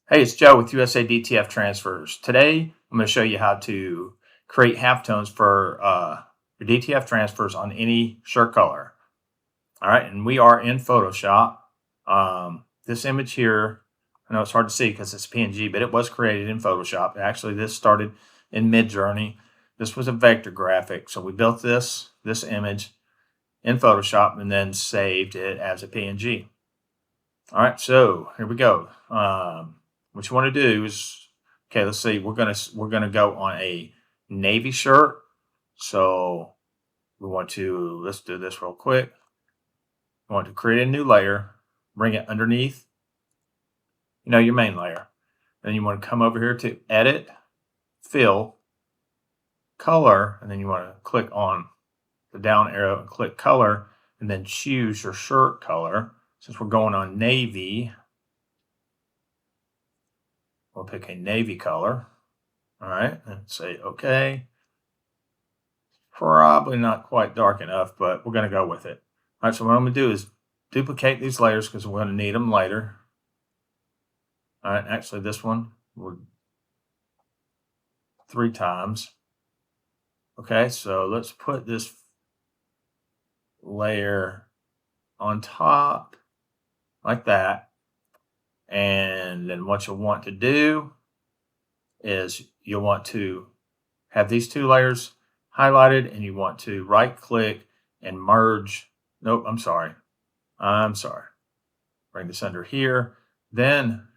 Hey, it's Joe with USA DTF Transfers. Today, I'm going to show you how to create halftones for your DTF transfers on any shirt color. All right, and we are in Photoshop. This image here, I know it's hard to see because it's PNG, but it was created in Photoshop. Actually, this started in Midjourney. This was a vector graphic, so we built this image in Photoshop and then saved it as a PNG. All right, so here we go. What you want to do is, okay, let's see. We're gonna go on a navy shirt. So let's do this real quick. We want to create a new layer, bring it underneath, your main layer. Then you want to come over here to Edit, Fill, Color, and then you want to click on the down arrow and click Color, and then choose your shirt color. Since we're going on navy, we'll pick a navy color. All right, and say OK. Probably not quite dark enough, but we're going to go with it. All right, so what I'm going to do is duplicate these layers because we're going to need them later. All right, actually this one would 3 times. Okay, so let's put this layer on top like that. And then what you'll want to do is you'll want to have these 2 layers highlighted, and you want to right click and merge. Nope, I'm sorry. Bring this under here, then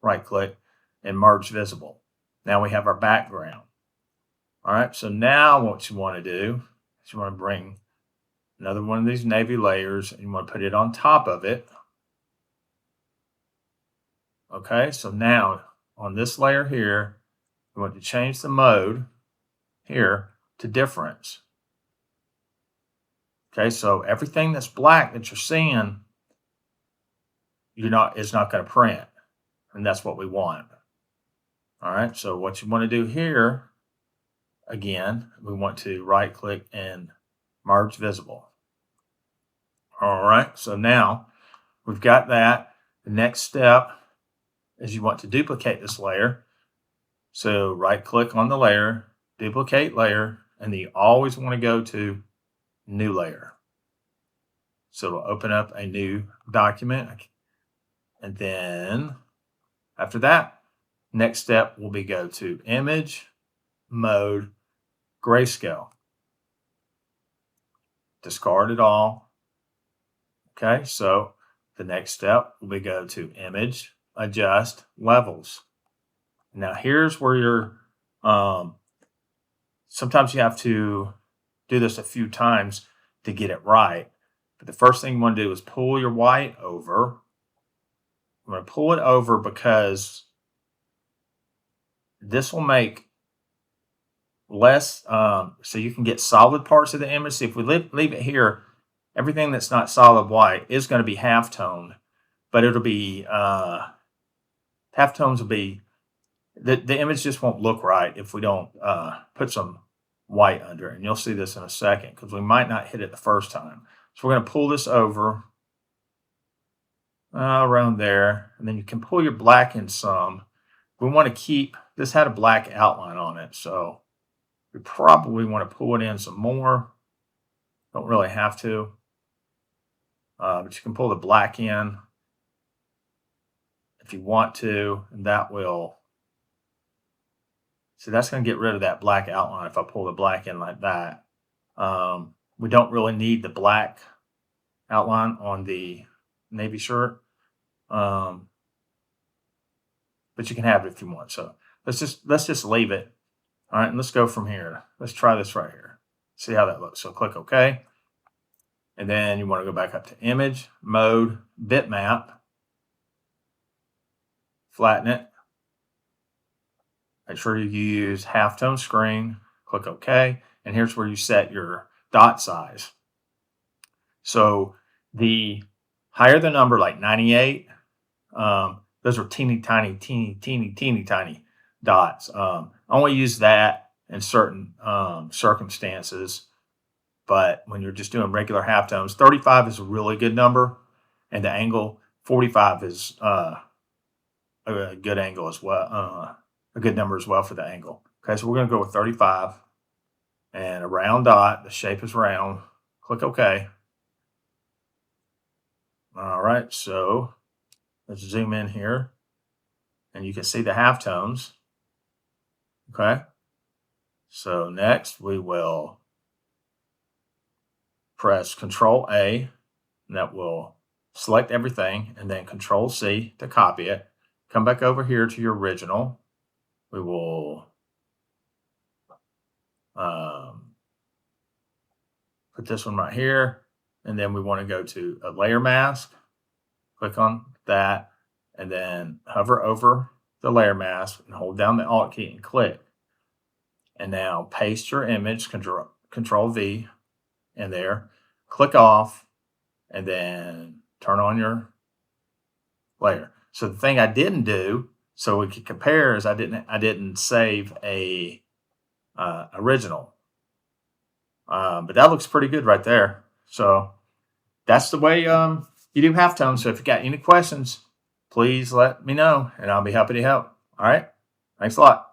right click and merge visible. Now we have our background. All right, so now what you want to do is you want to bring another one of these navy layers and you want to put it on top of it. Okay, so now on this layer here, you want to change the mode here to difference. Okay, so everything that's black that you're seeing, is not going to print, and that's what we want. All right, so what you want to do here, again, we want to right click and merge visible. All right, so now we've got that. The next step is you want to duplicate this layer. So right click on the layer, duplicate layer, and then you always want to go to new layer. So it'll open up a new document. And then after that, next step will be go to image, mode, grayscale. Discard it all. Okay, so the next step will be go to image, adjust, levels. Now here's where you're, sometimes you have to do this a few times to get it right. But the first thing you want to do is pull your white over. I'm going to pull it over because this will make less, so you can get solid parts of the image. See, if we leave it here, everything that's not solid white is going to be half-toned, but it'll be, half-tones will be, the image just won't look right if we don't put some white under it. And you'll see this in a second because we might not hit it the first time. So we're going to pull this over around there, and then you can pull your black in some. We want to keep, this had a black outline on it, so we probably want to pull it in some more. Don't really have to, but you can pull the black in if you want to, and that will, so that's going to get rid of that black outline if I pull the black in like that. We don't really need the black outline on the navy shirt, but you can have it if you want. So let's just leave it. All right, and let's go from here. Let's try this right here. See how that looks. So click OK. And then you want to go back up to image, mode, bitmap, flatten it. Make sure you use halftone screen, click OK. And here's where you set your dot size. So the higher the number, like 98, those are teeny tiny dots. I only use that in certain circumstances, but when you're just doing regular halftones, 35 is a really good number, and the angle 45 is a good angle as well, a good number as well for the angle. Okay, so we're going to go with 35 and a round dot. The shape is round. Click OK. All right, so let's zoom in here and you can see the halftones. Okay, so next we will press Control A, and that will select everything, and then Control C to copy it. Come back over here to your original. We will put this one right here, and then we want to go to a layer mask. Click on that, and then hover over the layer mask and hold down the Alt key and click. And now paste your image, Control V in there, click off, and then turn on your layer. So the thing I didn't do, so we could compare, is I didn't save a original. But that looks pretty good right there. So that's the way you do halftone. So if you got any questions, please let me know, and I'll be happy to help. All right. Thanks a lot.